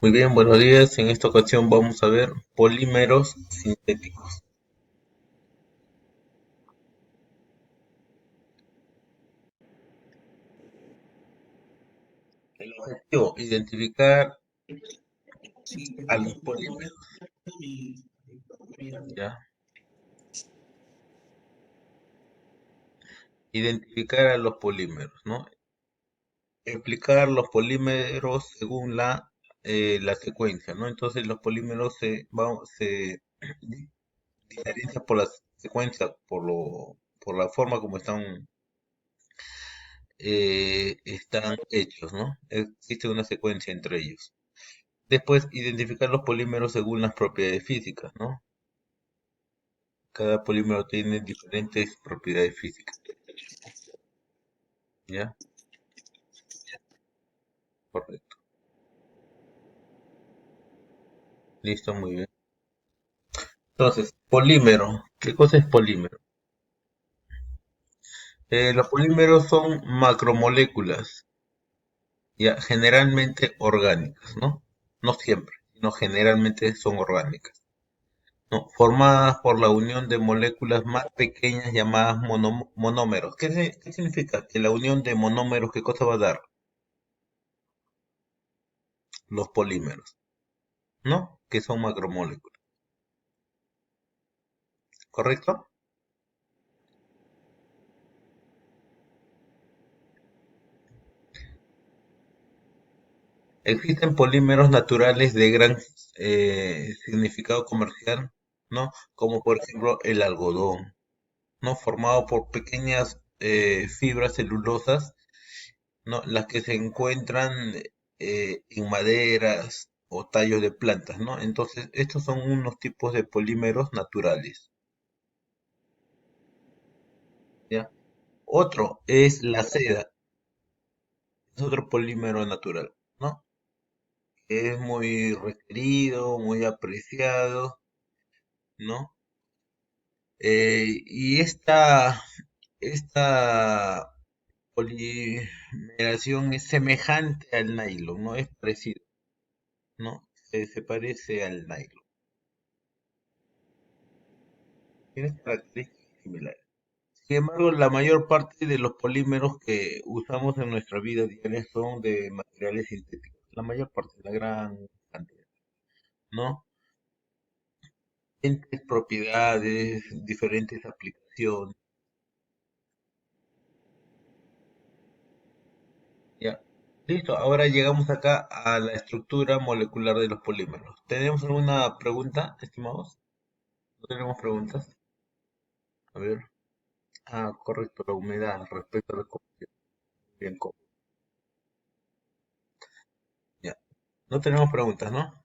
Muy bien, buenos días. En esta ocasión vamos a ver polímeros sintéticos. El objetivo, identificar a los polímeros, ¿ya? Identificar a los polímeros, ¿no? Explicar los polímeros según la secuencia, ¿no? Entonces los polímeros se diferencian por la secuencia, por la forma como están hechos, ¿no? Existe una secuencia entre ellos. Después, identificar los polímeros según las propiedades físicas, ¿no? Cada polímero tiene diferentes propiedades físicas, ¿ya? Correcto. Listo, muy bien. Entonces, polímero. ¿Qué cosa es polímero? Los polímeros son macromoléculas, ya, generalmente orgánicas, ¿no? No siempre, sino generalmente son orgánicas, ¿no? Formadas por la unión de moléculas más pequeñas llamadas monómeros. ¿Qué significa? Que la unión de monómeros, ¿qué cosa va a dar? Los polímeros, ¿no? Que son macromoléculas, ¿correcto? Existen polímeros naturales de gran significado comercial, ¿no? Como por ejemplo el algodón, ¿no? Formado por pequeñas fibras celulosas, ¿no? Las que se encuentran en maderas o tallos de plantas, ¿no? Entonces, estos son unos tipos de polímeros naturales, ¿ya? Otro es la seda, es otro polímero natural, ¿no? Es muy requerido, muy apreciado, ¿no? Y esta polimeración es semejante al nylon, ¿no? Es parecido, ¿no? Se parece al nylon. Tiene características similares. Sin embargo, la mayor parte de los polímeros que usamos en nuestra vida diaria son de materiales sintéticos. La mayor parte, la gran cantidad, ¿no? Diferentes propiedades, diferentes aplicaciones. Ya. Listo, ahora llegamos acá a la estructura molecular de los polímeros. ¿Tenemos alguna pregunta, estimados? ¿No tenemos preguntas? A ver. Ah, correcto, la humedad respecto a la combustión. Bien, ya. No tenemos preguntas, ¿no?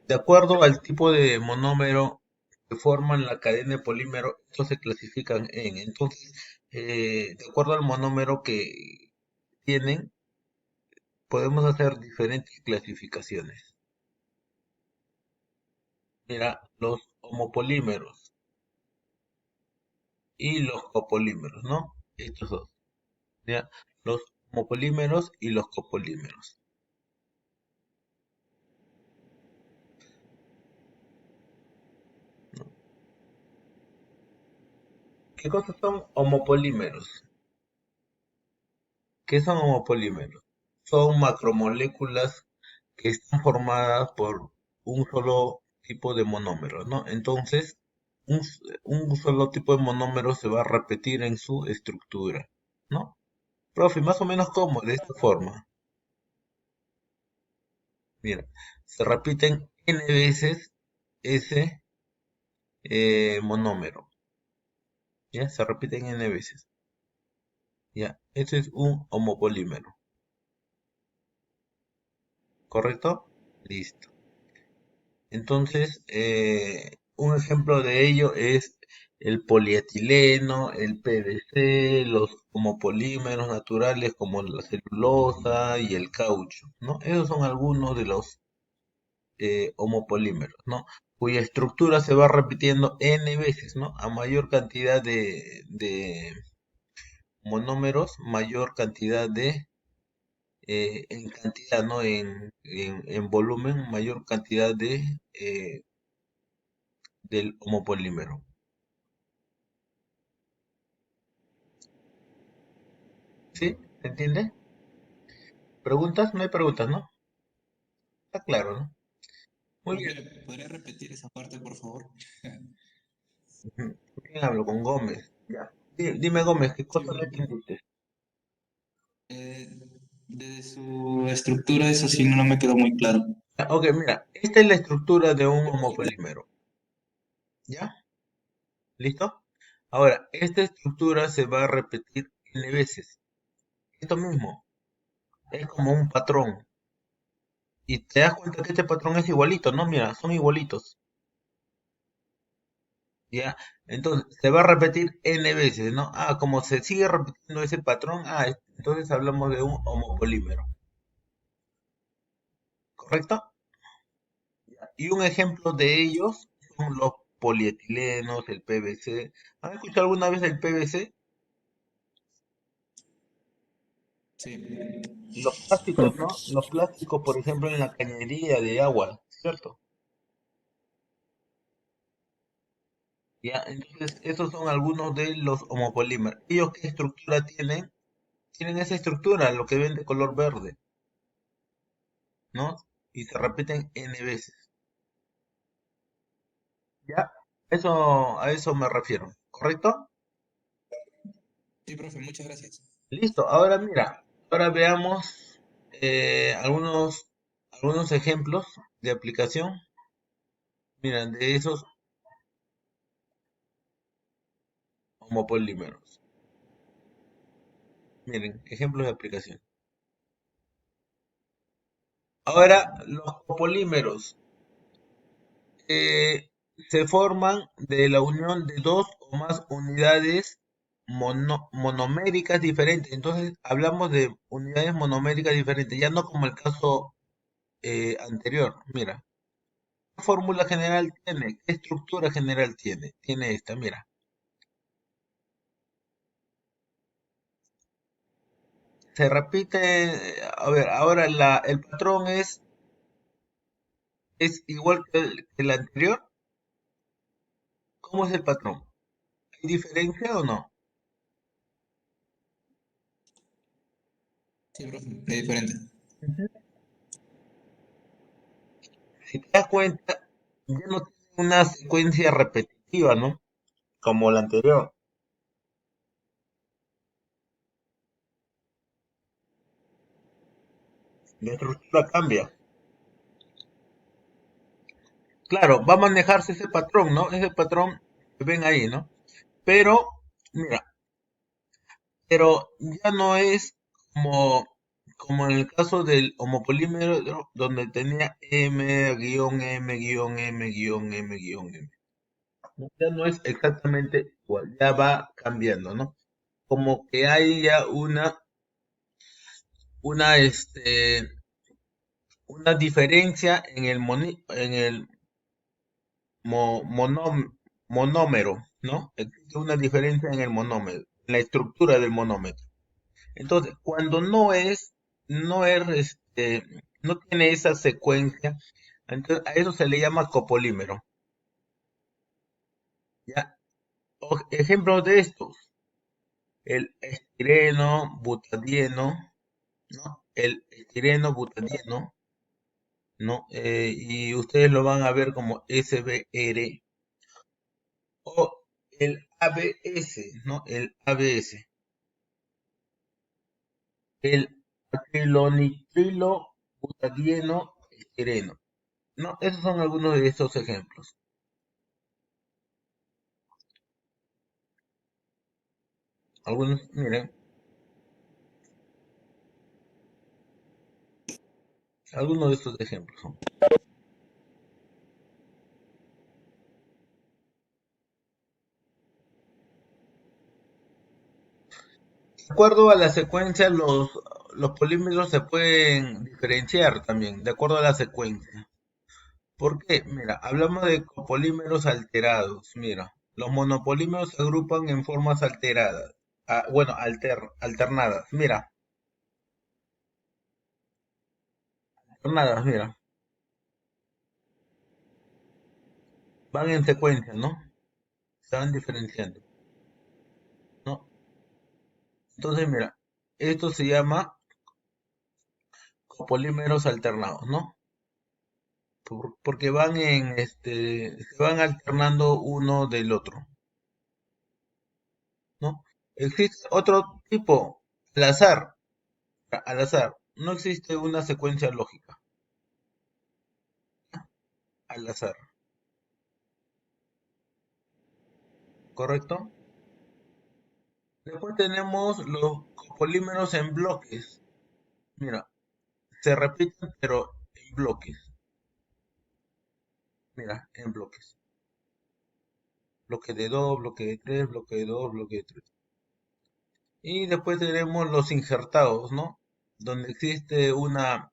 De acuerdo al tipo de monómero que forman la cadena de polímero, estos se clasifican entonces, de acuerdo al monómero que tienen, podemos hacer diferentes clasificaciones. Mira, los homopolímeros y los copolímeros, ¿no? Estos dos, ¿ya? Los homopolímeros y los copolímeros, ¿no? ¿Qué cosas son homopolímeros? ¿Qué son homopolímeros? Son macromoléculas que están formadas por un solo tipo de monómero, ¿no? Entonces, un solo tipo de monómero se va a repetir en su estructura, ¿no? Profe, más o menos como de esta forma. Mira, se repiten n veces ese monómero, ¿ya? Se repiten n veces, ¿ya? Ese es un homopolímero, ¿correcto? Listo. Entonces, un ejemplo de ello es el polietileno, el PVC, los homopolímeros naturales como la celulosa y el caucho, ¿no? Esos son algunos de los homopolímeros, ¿no? Cuya estructura se va repitiendo n veces, ¿no? A mayor cantidad monómeros, mayor cantidad de, en cantidad, ¿no? En volumen, mayor cantidad de, del homopolímero. ¿Sí? ¿Se entiende? ¿Preguntas? No hay preguntas, ¿no? Está claro, ¿no? Muy bien. Profe, ¿podría repetir esa parte, por favor? Ujú. ¿Quién hablo? Con Gómez. Ya. Dime, Gómez, ¿qué Sí, cosa no profe. entendiste? Eh, desde su estructura, eso sí no me quedó muy claro. Ah, ok, mira, esta es la estructura de un homopolímero. ¿Ya? ¿Listo? Ahora, esta estructura se va a repetir n veces. Esto mismo, es como un patrón. Y te das cuenta que este patrón es igualito, ¿no? Mira, son igualitos. ¿Ya? Entonces, se va a repetir n veces, ¿no? Ah, como se sigue repitiendo ese patrón, entonces hablamos de un homopolímero. ¿Correcto? Y un ejemplo de ellos son los polietilenos, el PVC. ¿Han escuchado alguna vez el PVC? Sí, Los plásticos, ¿no? Los plásticos, por ejemplo, en la cañería de agua, ¿cierto? Ya, entonces, esos son algunos de los homopolímeros. ¿Ellos qué estructura tienen? Tienen esa estructura, lo que ven de color verde, ¿no? Y se repiten n veces. Ya, a eso me refiero, ¿correcto? sí, profe, muchas gracias. Listo, ahora mira, ahora veamos algunos ejemplos de aplicación. Mira, de esos homopolímeros. Miren, ejemplos de aplicación. Ahora, los copolímeros se forman de la unión de dos o más unidades monoméricas diferentes. Entonces, hablamos de unidades monoméricas diferentes, ya no como el caso anterior. Mira, ¿qué fórmula general tiene? ¿Qué estructura general tiene? Tiene esta, mira. Se repite, a ver, ahora el patrón es igual que el anterior. ¿Cómo es el patrón? ¿Hay diferencia o no? Sí, profe, es diferente. Ujú. Si te das cuenta, ya no tiene una secuencia repetitiva, ¿no? Como la anterior. La estructura cambia. Claro, va a manejarse ese patrón, ¿no? Ese patrón que ven ahí, ¿no? Pero, mira, pero ya no es como en el caso del homopolímero, ¿no? Donde tenía M, guión M, guión M, guión M, guión M. ¿No? Ya no es exactamente igual, ya va cambiando, ¿no? Como que hay ya una, este, una diferencia en el monómero, ¿no? Existe una diferencia en el monómero, en la estructura del monómero. Entonces, cuando no tiene esa secuencia, entonces a eso se le llama copolímero. ¿Ya? Ejemplos de estos, el estireno, butadieno, ¿no? El estireno, butadieno, ¿no? Y ustedes lo van a ver como SBR o el ABS, ¿no? El ABS, el acrilonitrilo butadieno estireno. No, esos son algunos de estos ejemplos. Algunos, miren, algunos de estos ejemplos son. De acuerdo a la secuencia, los polímeros se pueden diferenciar también, de acuerdo a la secuencia. ¿Por qué? Mira, hablamos de copolímeros alterados. Mira, los monopolímeros se agrupan en formas alteradas. bueno, alternadas. Mira, alternadas, mira, van en secuencia, ¿no? Se van diferenciando, ¿no? Entonces, mira, esto se llama copolímeros alternados, ¿no? Porque van se van alternando uno del otro, ¿no? Existe otro tipo, al azar, al azar. No existe una secuencia lógica, al azar, ¿correcto? Después tenemos los copolímeros en bloques. Mira, se repiten pero en bloques. Mira, en bloques. Bloque de 2, bloque de 3, bloque de 2, bloque de 3. Y después tenemos los injertados, ¿no? Donde existe una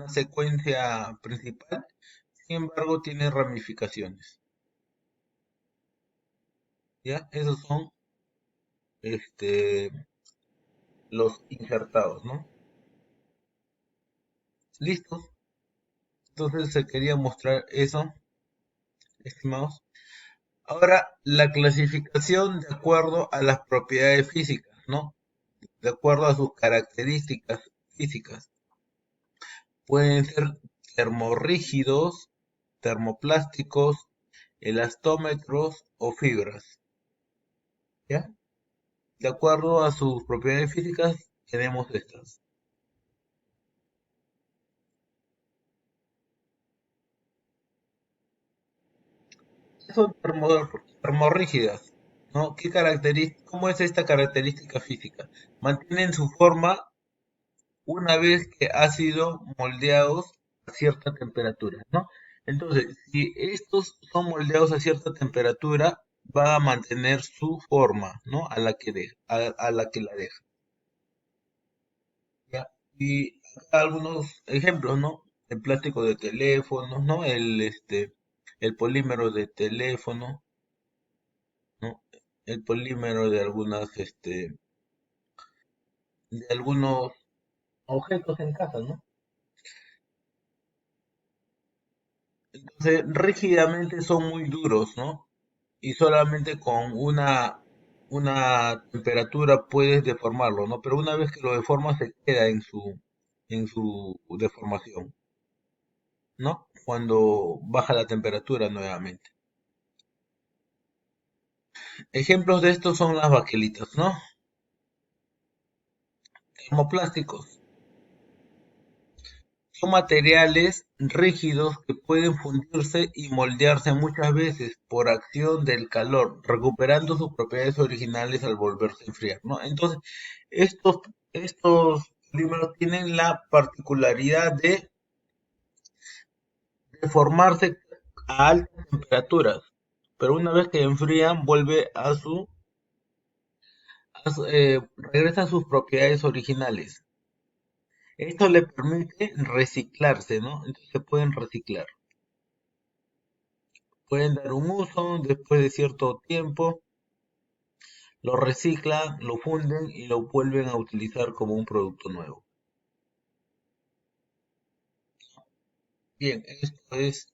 secuencia principal, sin embargo tiene ramificaciones. ¿Ya? Esos son este, los injertados, ¿no? ¿Listos? Entonces se quería mostrar eso, estimados. Ahora, la clasificación de acuerdo a las propiedades físicas, ¿no? De acuerdo a sus características físicas. Pueden ser termorrígidos, termoplásticos, elastómetros o fibras, ¿ya? De acuerdo a sus propiedades físicas, tenemos estas. Son termorrígidas, ¿no? ¿Cómo es esta característica física? Mantienen su forma una vez que ha sido moldeados a cierta temperatura, ¿no? Entonces, si estos son moldeados a cierta temperatura, va a mantener su forma, ¿no? A la que la deja, ¿ya? Y acá algunos ejemplos, ¿no? El plástico de teléfono, ¿no? El polímero de teléfono, ¿no? El polímero de de algunos objetos en casa, ¿no? Entonces, rígidamente son muy duros, ¿no? Y solamente con una temperatura puedes deformarlo, ¿no? Pero una vez que lo deformas se queda en su deformación, ¿no? Cuando baja la temperatura nuevamente. Ejemplos de estos son las baquelitas, ¿no? Termoplásticos. Son materiales rígidos que pueden fundirse y moldearse muchas veces por acción del calor, recuperando sus propiedades originales al volverse a enfriar, ¿no? Entonces, estos polímeros tienen la particularidad de deformarse a altas temperaturas, pero una vez que enfrían, vuelve regresa a sus propiedades originales. Esto le permite reciclarse, ¿no? Entonces se pueden reciclar. Pueden dar un uso después de cierto tiempo, lo reciclan, lo funden y lo vuelven a utilizar como un producto nuevo. Bien, esto es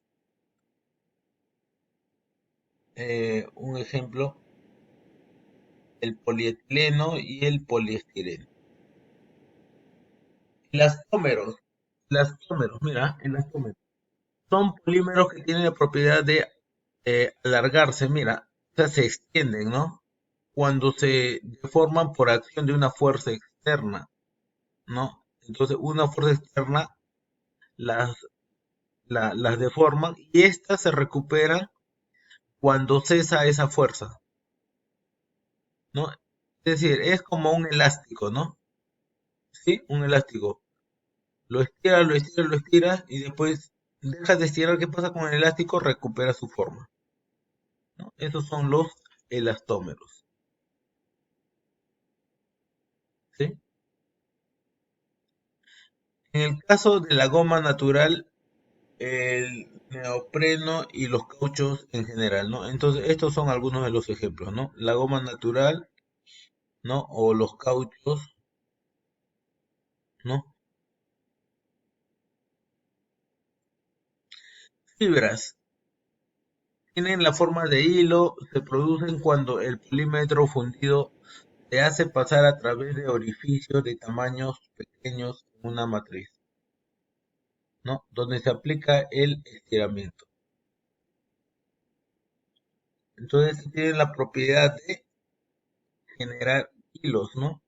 un ejemplo, el polietileno y el poliestireno. Elastómeros, mira, elastómeros. Son polímeros que tienen la propiedad de alargarse, mira, o sea, se extienden, ¿no? Cuando se deforman por acción de una fuerza externa, ¿no? Entonces, una fuerza externa las las deforman y éstas se recuperan cuando cesa esa fuerza, ¿no? Es decir, es como un elástico, ¿no? ¿Sí? Un elástico. Lo estiras, lo estiras, lo estiras y después dejas de estirar. ¿Qué pasa con el elástico? Recupera su forma, ¿no? Esos son los elastómeros, ¿sí? En el caso de la goma natural, el neopreno y los cauchos en general, ¿no? Entonces, estos son algunos de los ejemplos, ¿no? La goma natural, ¿no? O los cauchos, ¿no? Fibras. Tienen la forma de hilo, se producen cuando el polímero fundido se hace pasar a través de orificios de tamaños pequeños en una matriz, ¿no? Donde se aplica el estiramiento. Entonces tienen la propiedad de generar hilos, ¿no?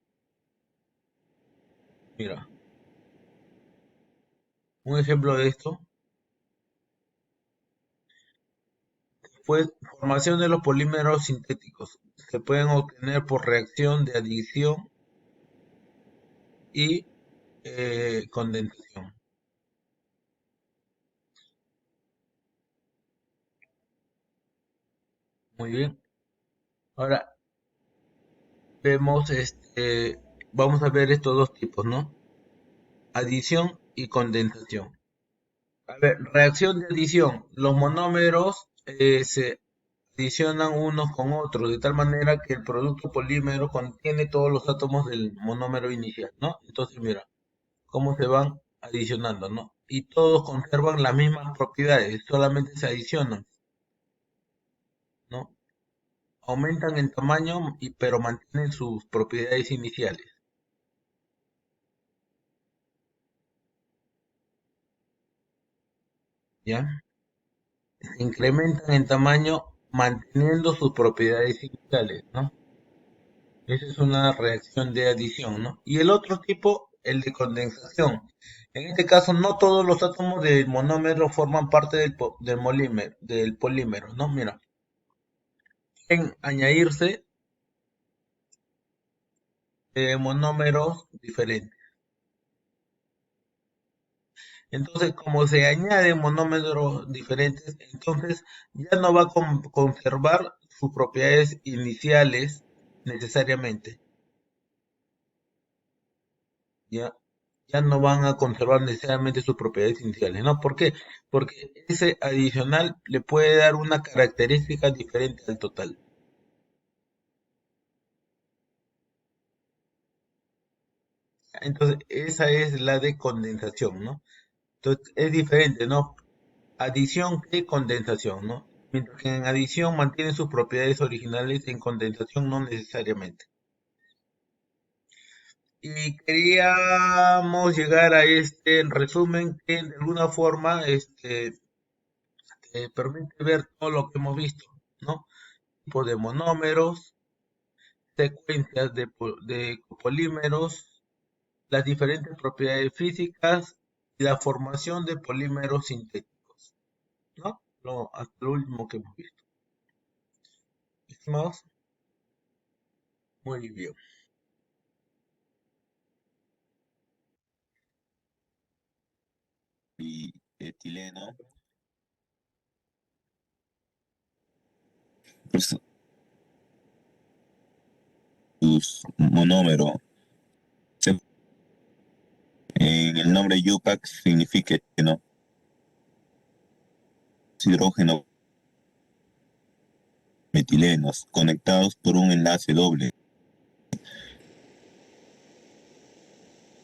Mira, un ejemplo de esto fue formación de los polímeros sintéticos. Se pueden obtener por reacción de adición y condensación. Muy bien. Ahora vemos vamos a ver estos dos tipos, ¿no? Adición y condensación. A ver, reacción de adición. Los monómeros se adicionan unos con otros, de tal manera que el producto polímero contiene todos los átomos del monómero inicial, ¿no? Entonces, mira, cómo se van adicionando, ¿no? Y todos conservan las mismas propiedades, solamente se adicionan, ¿no? Aumentan en tamaño, pero mantienen sus propiedades iniciales, ¿ya? Se incrementan en tamaño manteniendo sus propiedades iniciales, ¿no? Esa es una reacción de adición, ¿no? Y el otro tipo, el de condensación. En este caso, no todos los átomos del monómero forman parte del polímero, ¿no? Mira, pueden añadirse monómeros diferentes. Entonces, como se añaden monómeros diferentes, entonces ya no va a conservar sus propiedades iniciales necesariamente. Ya, ya no van a conservar necesariamente sus propiedades iniciales, ¿no? ¿Por qué? Porque ese adicional le puede dar una característica diferente al total. Entonces, esa es la de condensación, ¿no? Entonces, es diferente, ¿no? Adición que condensación, ¿no? Mientras que en adición mantiene sus propiedades originales, en condensación no necesariamente. Y queríamos llegar a este resumen que de alguna forma permite ver todo lo que hemos visto, ¿no? Tipo de monómeros, secuencias de copolímeros, las diferentes propiedades físicas y la formación de polímeros sintéticos, ¿no? Hasta lo último que hemos visto. Estimados, muy bien. Y etileno, pues sus monómero. En el nombre Yupac significa eteno, hidrógeno metilenos conectados por un enlace doble,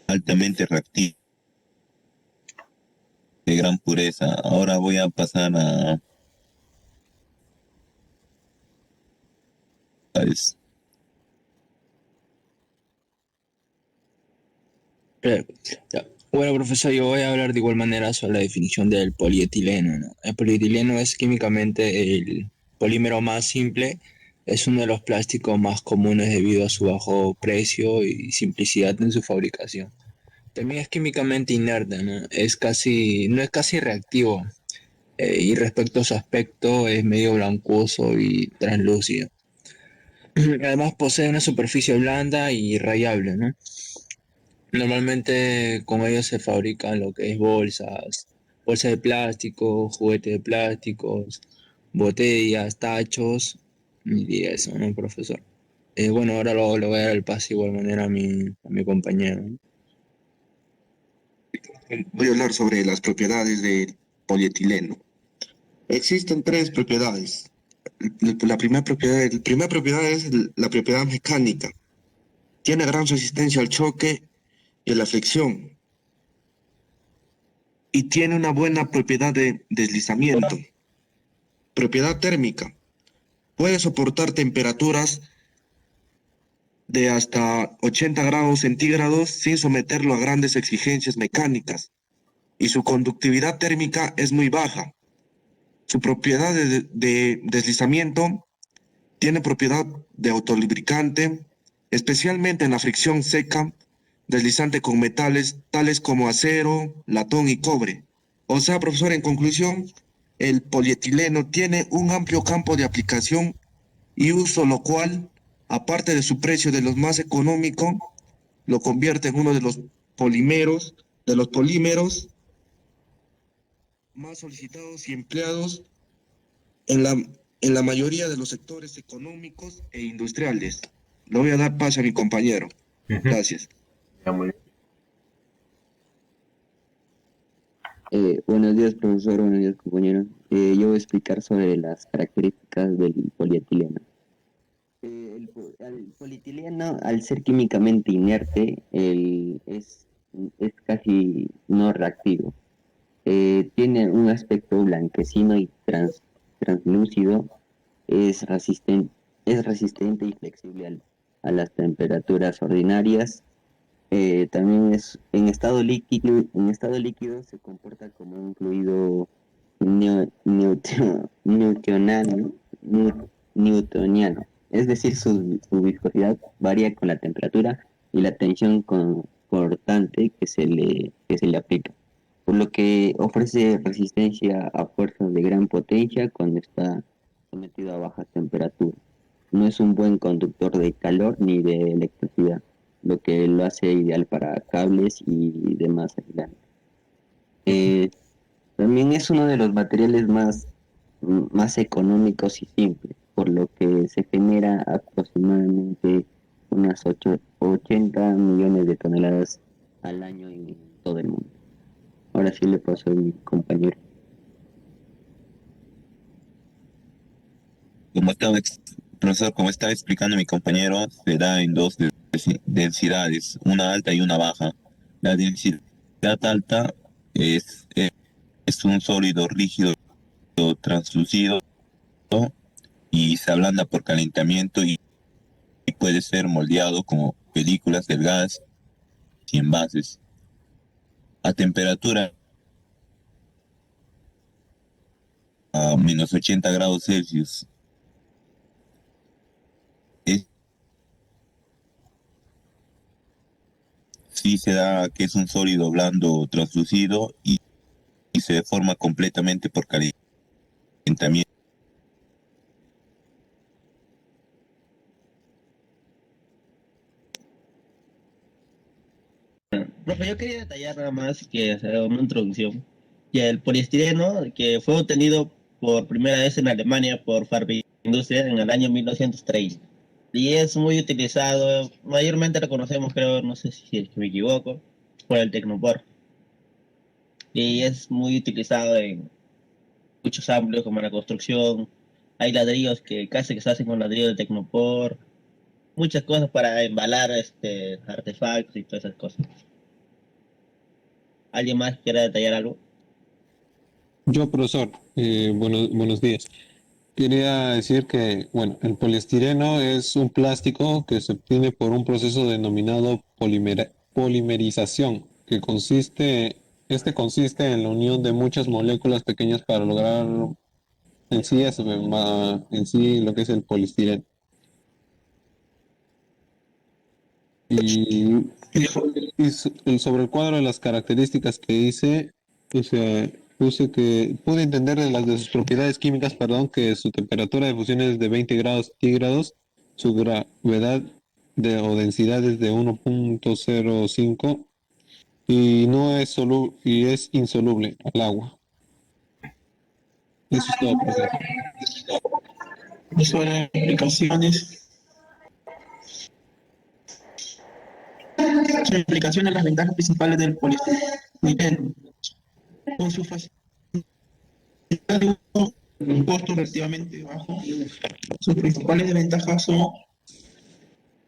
altamente reactivo, de gran pureza. Ahora voy a pasar a Claro. Ya. Bueno, profesor, yo voy a hablar de igual manera sobre la definición del polietileno, ¿no? El polietileno es químicamente el polímero más simple, es uno de los plásticos más comunes debido a su bajo precio y simplicidad en su fabricación. También es químicamente inerte, ¿no? No es casi reactivo, y respecto a su aspecto es medio blancoso y translúcido. Además posee una superficie blanda y rayable, ¿no? Normalmente con ellos se fabrican lo que es bolsas de plástico, juguetes de plásticos, botellas, tachos y eso, ¿no, profesor? Bueno, ahora lo voy a dar el pase de igual manera a mi compañero, ¿no? Voy a hablar sobre las propiedades del polietileno. Existen tres propiedades. La primera propiedad es la propiedad mecánica. tiene gran resistencia al choque y a la fricción y tiene una buena propiedad de deslizamiento. Propiedad térmica. Puede soportar temperaturas de hasta 80 grados centígrados sin someterlo a grandes exigencias mecánicas y su conductividad térmica es muy baja. Su propiedad de deslizamiento tiene propiedad de autolubricante, especialmente en la fricción seca, deslizante con metales tales como acero, latón y cobre. O sea, profesor, en conclusión, el polietileno tiene un amplio campo de aplicación y uso, lo cual, aparte de su precio de los más económico, lo convierte en uno de los polímeros más solicitados y empleados en la mayoría de los sectores económicos e industriales. Le voy a dar paso a mi compañero. Ujú. Gracias. Ya, muy bien. Buenos días, profesor, buenos días, compañero. Yo voy a explicar sobre las características del polietileno. El polietileno, al ser químicamente inerte, es casi no reactivo. Tiene un aspecto blanquecino y translúcido, es resistente y flexible a las temperaturas ordinarias. También en estado líquido se comporta como un fluido newtoniano, newtoniano. Es decir, su viscosidad varía con la temperatura y la tensión cortante que se le aplica, por lo que ofrece resistencia a fuerzas de gran potencia cuando está sometido a bajas temperaturas. No es un buen conductor de calor ni de electricidad, lo que lo hace ideal para cables y demás aislantes. Eh, También es uno de los materiales más económicos y simples, por lo que se genera aproximadamente unas 80 millones de toneladas al año en todo el mundo. Ahora sí le paso a mi compañero. Profesor, como estaba explicando mi compañero, se da en dos densidades, una alta y una baja. La densidad alta es un sólido rígido translúcido y se ablanda por calentamiento y puede ser moldeado como películas del gas y envases. A temperatura a menos 80 grados Celsius, es, sí se da que es un sólido blando translúcido y se deforma completamente por calentamiento. Profe, yo quería detallar nada más que hacer una introducción. Que el poliestireno, que fue obtenido por primera vez en Alemania por Farbe Industria en el año 1930. Y es muy utilizado, mayormente lo conocemos, creo, no sé si es que me equivoco, por el Tecnopor. Y es muy utilizado en muchos amplios, como en la construcción. Hay ladrillos que casi que se hacen con ladrillo de Tecnopor. Muchas cosas para embalar artefactos y todas esas cosas. ¿Alguien más quiere detallar algo? Yo, profesor, buenos días. Quería decir que, bueno, el poliestireno es un plástico que se obtiene por un proceso denominado polimerización, consiste en la unión de muchas moléculas pequeñas para lograr en sí lo que es el poliestireno. Y, sobre el cuadro de las características que hice, pude entender de sus propiedades químicas, perdón, que su temperatura de fusión es de 20 grados centígrados, su gravedad o densidad es de 1.05 y no es y es insoluble al agua. Eso es todo, profesor. Sobre aplicaciones, sobre aplicaciones, las ventajas principales del poliestireno. Con su facilidad de uso, un costo relativamente bajo, sus principales desventajas son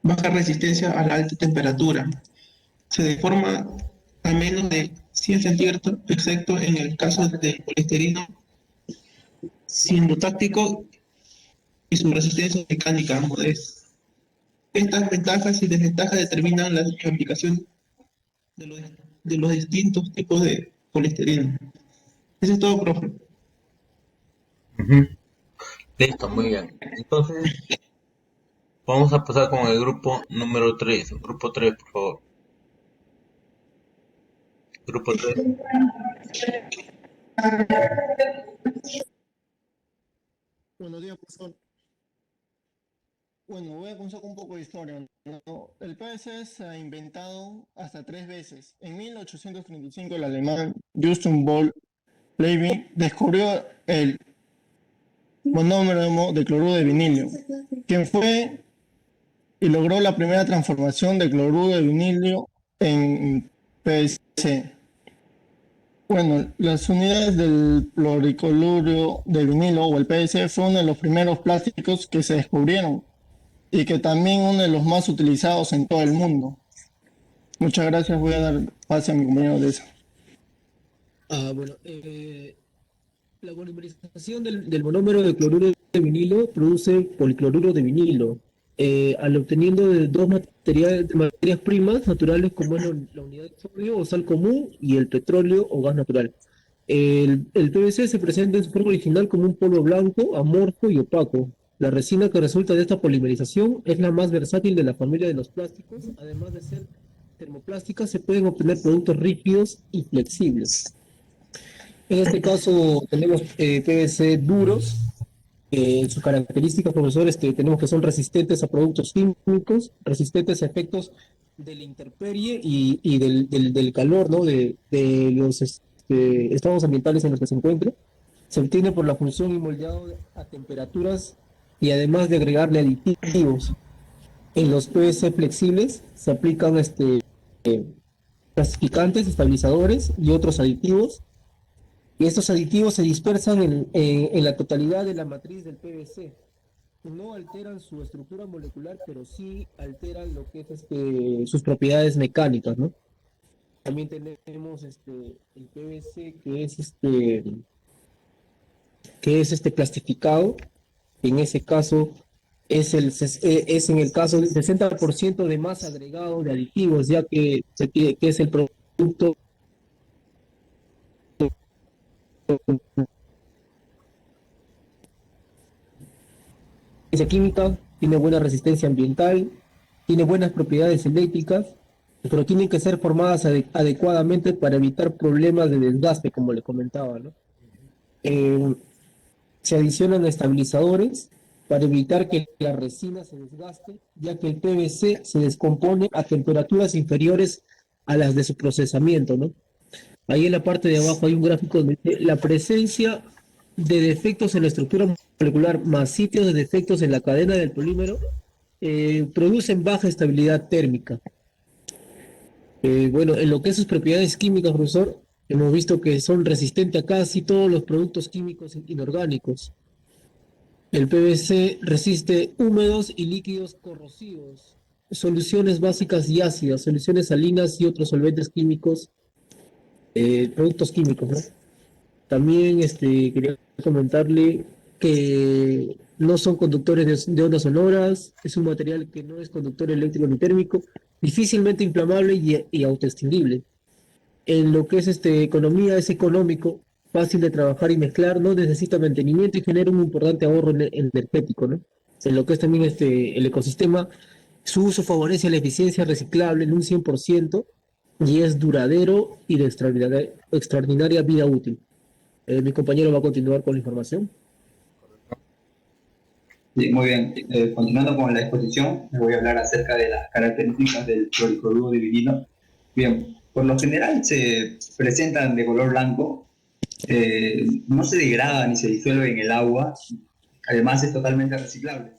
baja resistencia a la alta temperatura. Se deforma a menos de 100 centígrados, excepto en el caso del polietileno, siendo táctico y su resistencia mecánica modesta. Estas ventajas y desventajas determinan la aplicación de los, de los distintos tipos de poliestireno. Eso es todo, profe. Ujú. Listo, muy bien. Entonces, vamos a pasar con el grupo número 3. Grupo 3, por favor. Grupo 3. Buenos días, profesor. Bueno, voy a comenzar con un poco de historia, ¿no? El PVC se ha inventado hasta 3 veces. En 1835 el alemán Justus von Liebig descubrió el monómero de cloruro de vinilo, quien fue y logró la primera transformación de cloruro de vinilo en PVC. Bueno, las unidades del cloricloruro de vinilo o el PVC fue uno de los primeros plásticos que se descubrieron y que también uno de los más utilizados en todo el mundo. Muchas gracias, voy a dar pase a mi compañero de eso. Bueno, la polimerización del monómero de cloruro de vinilo produce policloruro de vinilo, al obteniendo de dos materias primas naturales como es la unidad de sodio o sal común y el petróleo o gas natural. El PVC se presenta en su forma original como un polvo blanco, amorfo y opaco. La resina que resulta de esta polimerización es la más versátil de la familia de los plásticos. Además de ser termoplástica, se pueden obtener productos rígidos y flexibles. En este caso tenemos PVC duros. Sus características, profesor, tenemos que son resistentes a productos químicos, resistentes a efectos de la intemperie y del calor, ¿no? de los estados ambientales en los que se encuentre. Se obtiene por la función y moldeado a temperaturas y además de agregarle aditivos. En los PVC flexibles se aplican clasificantes, estabilizadores y otros aditivos. Y estos aditivos se dispersan en la totalidad de la matriz del PVC. No alteran su estructura molecular, pero sí alteran lo que es sus propiedades mecánicas, ¿no? También tenemos el PVC que es plastificado. En ese caso es en el caso del 60% de más agregado de aditivos, ya que es el producto química, tiene buena resistencia ambiental, tiene buenas propiedades eléctricas, pero tienen que ser formadas adecuadamente para evitar problemas de desgaste, como le comentaba, ¿no? Se adicionan estabilizadores para evitar que la resina se desgaste, ya que el PVC se descompone a temperaturas inferiores a las de su procesamiento, ¿no? Ahí en la parte de abajo hay un gráfico donde dice la presencia de defectos en la estructura molecular más sitios de defectos en la cadena del polímero producen baja estabilidad térmica. Bueno, en lo que es sus propiedades químicas, profesor, hemos visto que son resistentes a casi todos los productos químicos inorgánicos. El PVC resiste húmedos y líquidos corrosivos, soluciones básicas y ácidas, soluciones salinas y otros solventes químicos, productos químicos, ¿no? También quería comentarle que no son conductores de ondas sonoras, es un material que no es conductor eléctrico ni térmico, difícilmente inflamable y autoextinguible. En lo que es economía, es económico, fácil de trabajar y mezclar, no necesita mantenimiento y genera un importante ahorro energético, ¿no? En lo que es también el ecosistema, su uso favorece la eficiencia reciclable en un 100% y es duradero y de extraordinaria vida útil. Mi compañero va a continuar con la información. Sí, muy bien. Continuando con la exposición, les voy a hablar acerca de las características del cloricloruro de vinilo. Bien, por lo general se presentan de color blanco, no se degrada ni se disuelve en el agua, además es totalmente reciclable.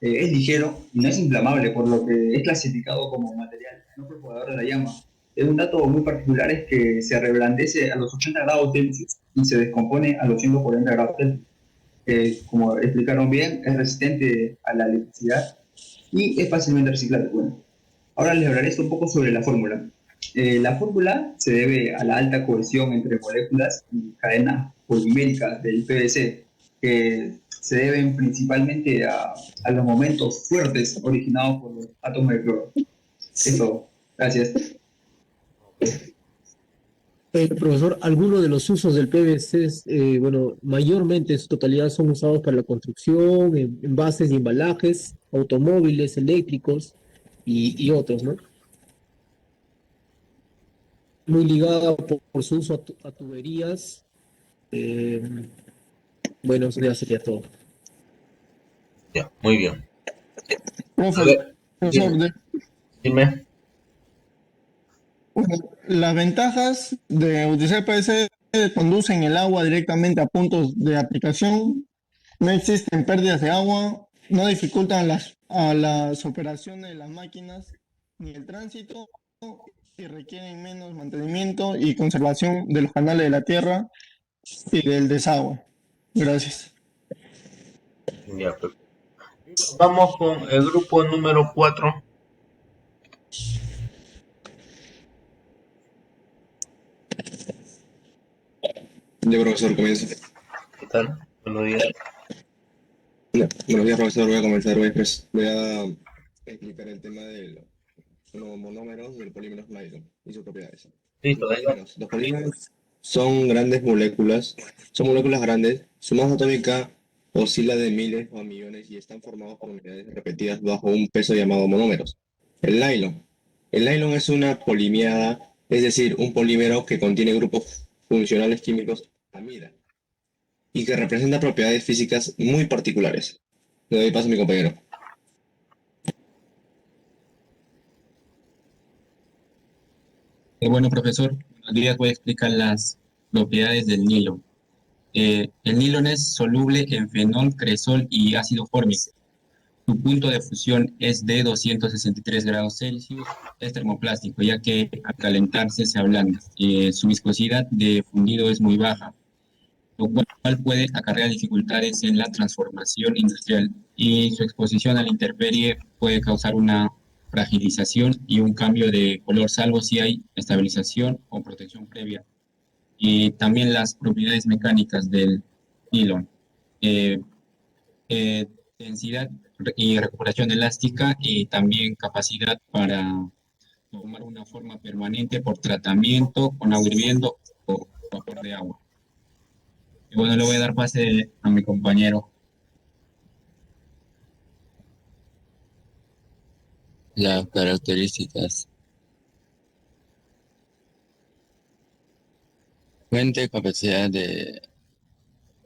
Es ligero y no es inflamable, por lo que es clasificado como material no propagador de la llama. Un dato muy particular es que se reblandece a los 80 grados Celsius y se descompone a los 140 grados Celsius. Como explicaron bien, es resistente a la electricidad y es fácilmente reciclable. Bueno, ahora les hablaré un poco sobre la fórmula. La fórmula se debe a la alta cohesión entre moléculas y cadenas poliméricas del PVC, que se deben principalmente a los momentos fuertes originados por los átomos de cloro. Eso, gracias. Profesor, algunos de los usos del PVC, bueno, mayormente en su totalidad son usados para la construcción, envases y embalajes, automóviles eléctricos y otros, ¿no? Muy ligada por su uso a tuberías. eh, bueno, eso ya sería todo. Ya, muy bien. A Profesor, ver, profesor, dime. bueno, las ventajas de utilizar PVC conducen el agua directamente a puntos de aplicación, no existen pérdidas de agua, no dificultan a las operaciones de las máquinas ni el tránsito y requieren menos mantenimiento y conservación de los canales de la tierra y del desagüe. Gracias. Ya, perfecto. Vamos con el grupo número 4. Ya, profesor, comienzo. ¿Qué tal? Buenos días. Ya, buenos días, profesor. Voy a comenzar. Voy a explicar el tema de los monómeros del polímero nylon y sus propiedades. Listo, adelante. Los polímeros son grandes moléculas, son moléculas grandes. Su masa atómica oscila de miles o millones y están formados por unidades repetidas bajo un peso llamado monómeros. El nylon. El nylon es una polimiada, es decir, un polímero que contiene grupos funcionales químicos amida y que representa propiedades físicas muy particulares. Le doy paso a mi compañero. Bueno, profesor, buenos días. Voy a explicar las propiedades del nylon. El nylon es soluble en fenol, cresol y ácido fórmico. Su punto de fusión es de 263 grados Celsius. Es termoplástico, ya que al calentarse se ablanda. Su viscosidad de fundido es muy baja, lo cual puede acarrear dificultades en la transformación industrial, y su exposición a la intemperie puede causar una fragilización y un cambio de color, salvo si hay estabilización o protección previa. Y también las propiedades mecánicas del nylon. Eh, Densidad y recuperación elástica, y también capacidad para tomar una forma permanente por tratamiento con agua hirviendo o vapor de agua. Y bueno, le voy a dar pase a mi compañero. Las características. Fuente, capacidad de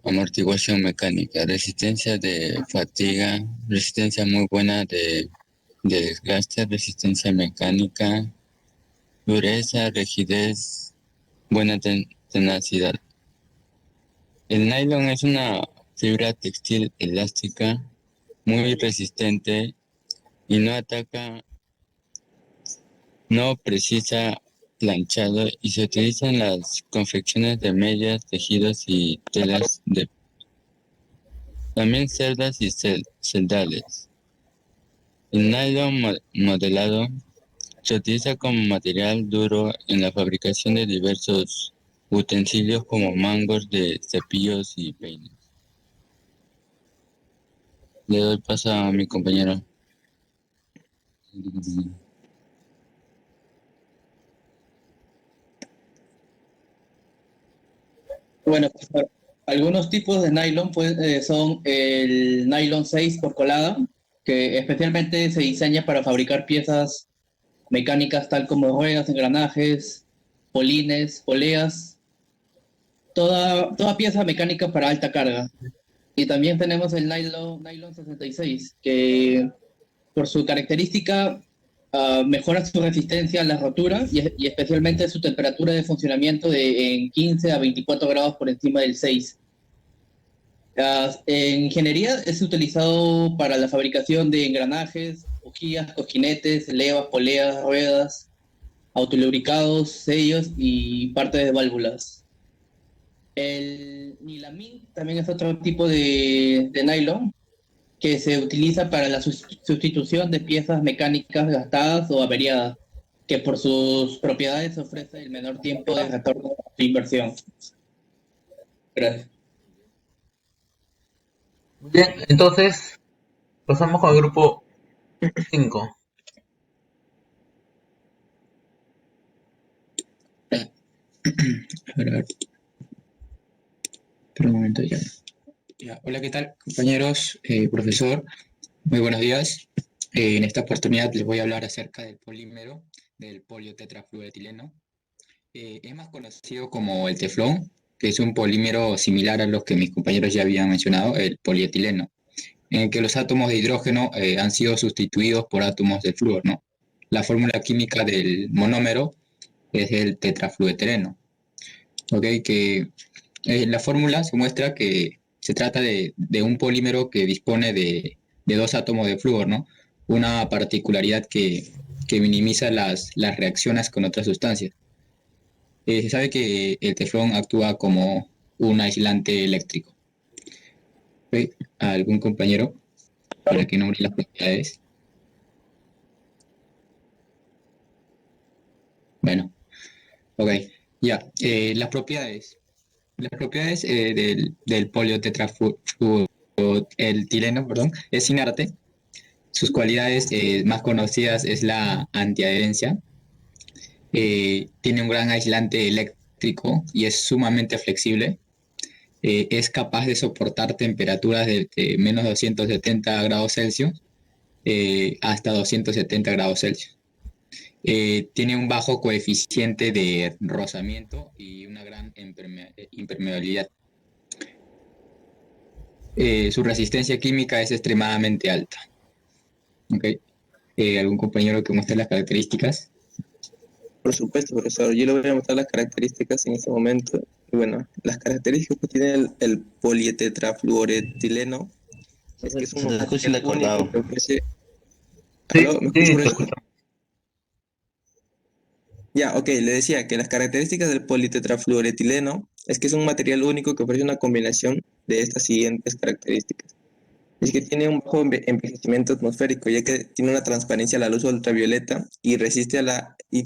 amortiguación mecánica, resistencia de fatiga, resistencia muy buena de desgaste, resistencia mecánica, dureza, rigidez, buena tenacidad. El nylon es una fibra textil elástica, muy resistente y no precisa planchado, y se utiliza en las confecciones de medias, tejidos y telas también cerdas y celdales. El nylon modelado se utiliza como material duro en la fabricación de diversos utensilios como mangos de cepillos y peines. Le doy paso a mi compañero. Bueno, pues, algunos tipos de nylon pues, son el nylon 6 por colada, que especialmente se diseña para fabricar piezas mecánicas tal como ruedas, engranajes, polines, poleas, toda pieza mecánica para alta carga. Y también tenemos el nylon 66, que por su característica mejora su resistencia a la rotura y especialmente su temperatura de funcionamiento en 15 a 24 grados por encima del 6. En ingeniería es utilizado para la fabricación de engranajes, bujías, cojinetes, levas, poleas, ruedas, autolubricados, sellos y partes de válvulas. El nilamín también es otro tipo de nylon, que se utiliza para la sustitución de piezas mecánicas gastadas o averiadas, que por sus propiedades ofrece el menor tiempo de retorno de inversión. Gracias. Bien, entonces pasamos al grupo 5. A ver, espera un momento ya. Hola, ¿qué tal, compañeros? Profesor, muy buenos días. En esta oportunidad les voy a hablar acerca del polímero del poliotetrafluoretileno. Es más conocido como el teflón, que es un polímero similar a los que mis compañeros ya habían mencionado, el polietileno, en el que los átomos de hidrógeno han sido sustituidos por átomos de flúor, ¿no? La fórmula química del monómero es el tetrafluoretileno. ¿Ok? Que la fórmula se muestra que se trata de un polímero que dispone de dos átomos de flúor, ¿no? Una particularidad que minimiza las reacciones con otras sustancias. Se sabe que el teflón actúa como un aislante eléctrico. ¿Ok? ¿Algún compañero para que nombre las propiedades? Bueno, ok. Ya, las propiedades. Las propiedades del poliotetrafluoretileno, perdón, es inerte. Sus cualidades más conocidas es la antiadherencia. Tiene un gran aislante eléctrico y es sumamente flexible. Es capaz de soportar temperaturas de menos 270 grados Celsius hasta 270 grados Celsius. Tiene un bajo coeficiente de rozamiento y una gran impermeabilidad. Su resistencia química es extremadamente alta. ¿Okay? ¿Algún compañero que muestre las características? Por supuesto, profesor. Yo le voy a mostrar las características en este momento. Y bueno, las características que tiene el polietetrafluoretileno es que es un material único que ofrece... ¿Aló? ¿Me escucha, profesor? Ya, ok, le decía que las características del politetrafluoretileno es que es un material único que ofrece una combinación de estas siguientes características. Es que tiene un bajo envejecimiento atmosférico, ya que tiene una transparencia a la luz ultravioleta y tiene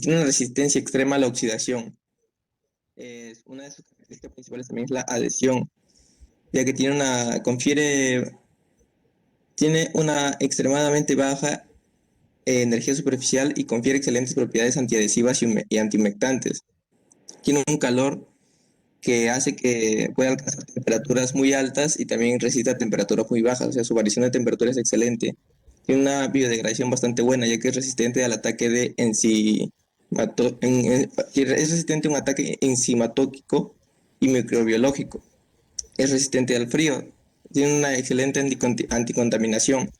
una resistencia extrema a la oxidación. Una de sus características principales también es la adhesión, ya que tiene una extremadamente baja energía superficial y confiere excelentes propiedades antiadhesivas y antihumectantes. Tiene un calor que hace que pueda alcanzar temperaturas muy altas y también resiste a temperaturas muy bajas, o sea, su variación de temperatura es excelente. Tiene una biodegradación bastante buena, ya que es resistente al ataque de es resistente a un ataque enzimatóxico y microbiológico. Es resistente al frío. Tiene una excelente anticontaminación,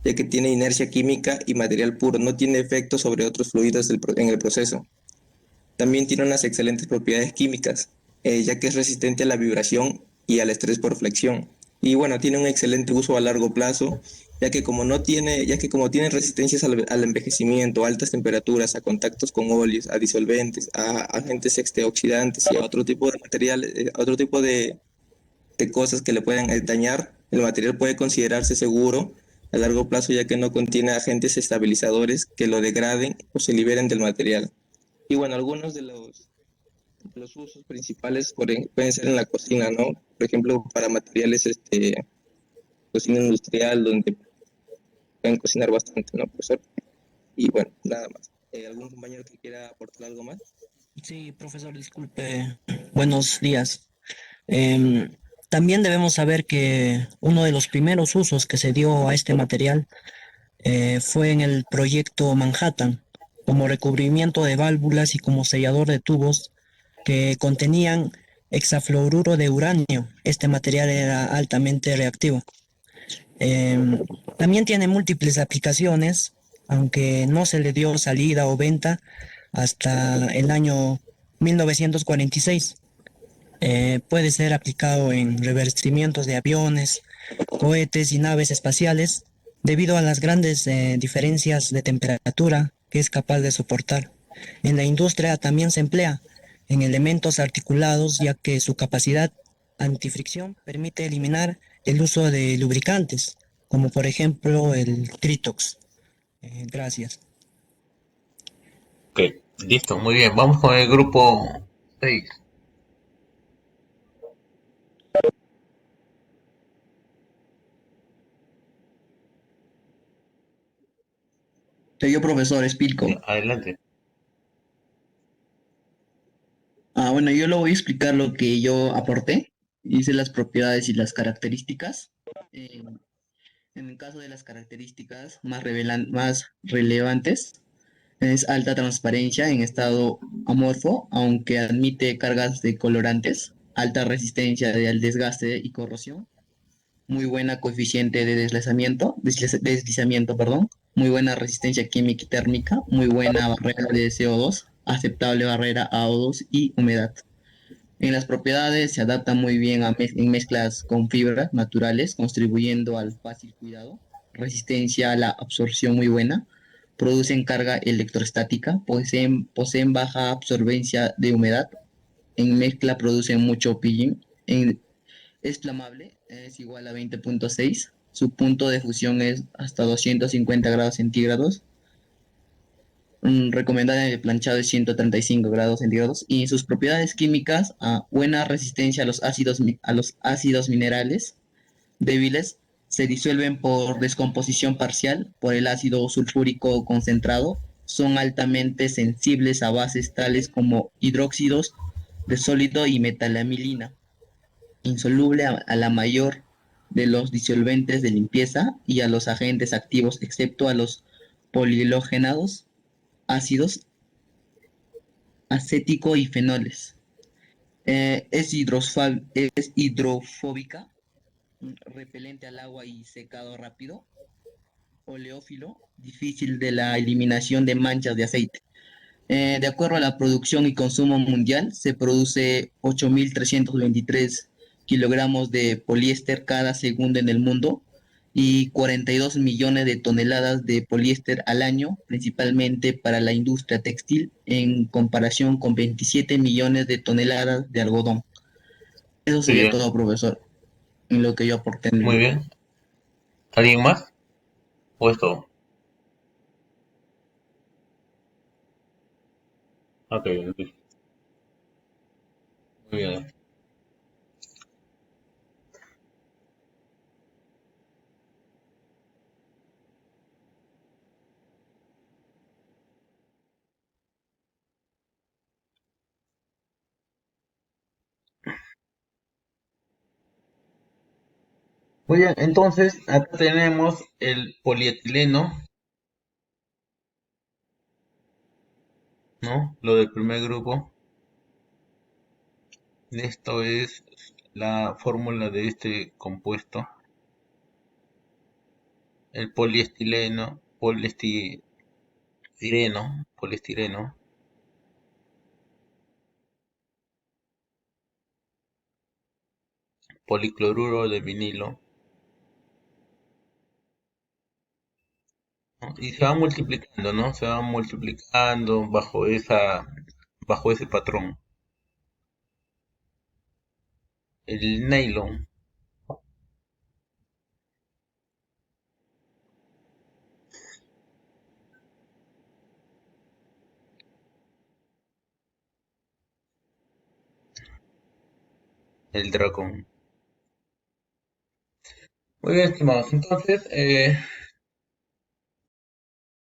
ya que tiene inercia química y material puro, no tiene efecto sobre otros fluidos en el proceso. También tiene unas excelentes propiedades químicas, ya que es resistente a la vibración y al estrés por flexión. Y bueno, tiene un excelente uso a largo plazo, ya que como tiene resistencias al envejecimiento, a altas temperaturas, a contactos con óleos, a disolventes, a agentes oxidantes y a otro tipo de materiales, a otro tipo de cosas que le pueden dañar, el material puede considerarse seguro a largo plazo, ya que no contiene agentes estabilizadores que lo degraden o se liberen del material. Y bueno, algunos de los usos principales pueden ser en la cocina, ¿no? Por ejemplo, para materiales, cocina industrial, donde pueden cocinar bastante, ¿no, profesor? Y bueno, nada más. ¿Algún compañero que quiera aportar algo más? Sí, profesor, disculpe. Buenos días. También debemos saber que uno de los primeros usos que se dio a este material fue en el proyecto Manhattan, como recubrimiento de válvulas y como sellador de tubos que contenían hexafluoruro de uranio. Este material era altamente reactivo. También tiene múltiples aplicaciones, aunque no se le dio salida o venta hasta el año 1946. Puede ser aplicado en revestimientos de aviones, cohetes y naves espaciales debido a las grandes diferencias de temperatura que es capaz de soportar. En la industria también se emplea en elementos articulados, ya que su capacidad antifricción permite eliminar el uso de lubricantes como por ejemplo el Tritox. Gracias. Ok, listo, muy bien. Vamos con el grupo 6. Soy yo, profesor Spilko. Adelante. Bueno, yo le voy a explicar lo que yo aporté. Hice las propiedades y las características. Eh, en el caso de las características más relevantes, es alta transparencia en estado amorfo, aunque admite cargas de colorantes, alta resistencia al desgaste y corrosión, muy buena coeficiente de deslizamiento, perdón, muy buena resistencia química y térmica, muy buena barrera de CO2, aceptable barrera a O2 y humedad. En las propiedades se adapta muy bien en mezclas con fibras naturales, contribuyendo al fácil cuidado, resistencia a la absorción muy buena, producen carga electrostática, poseen baja absorbencia de humedad, en mezcla producen mucho peeling, es flamable, es igual a 20.6, su punto de fusión es hasta 250 grados centígrados, recomendada en el planchado de 135 grados centígrados y sus propiedades químicas, buena resistencia a los ácidos minerales débiles, se disuelven por descomposición parcial por el ácido sulfúrico concentrado, son altamente sensibles a bases tales como hidróxidos de sólido y metalamilina, insoluble a la mayor de los disolventes de limpieza y a los agentes activos, excepto a los polihalógenados, ácidos acético y fenoles. Es hidrofóbica, repelente al agua y secado rápido, oleófilo, difícil de la eliminación de manchas de aceite. De acuerdo a la producción y consumo mundial, se produce 8.323 kilogramos de poliéster cada segundo en el mundo y 42 millones de toneladas de poliéster al año, principalmente para la industria textil, en comparación con 27 millones de toneladas de algodón. Eso Muy sería bien, todo, profesor, en lo que yo aporté en el muy grupo. bien. ¿Alguien más? ¿O es todo? Ok, listo. Muy bien. Muy bien, entonces acá tenemos el polietileno, ¿no? Lo del primer grupo. Esto es la fórmula de este compuesto. El poliestireno, policloruro de vinilo, ¿no? Y se va multiplicando, ¿no? Se va multiplicando bajo ese patrón. El nylon, el dragón. Muy bien, estimados. Entonces,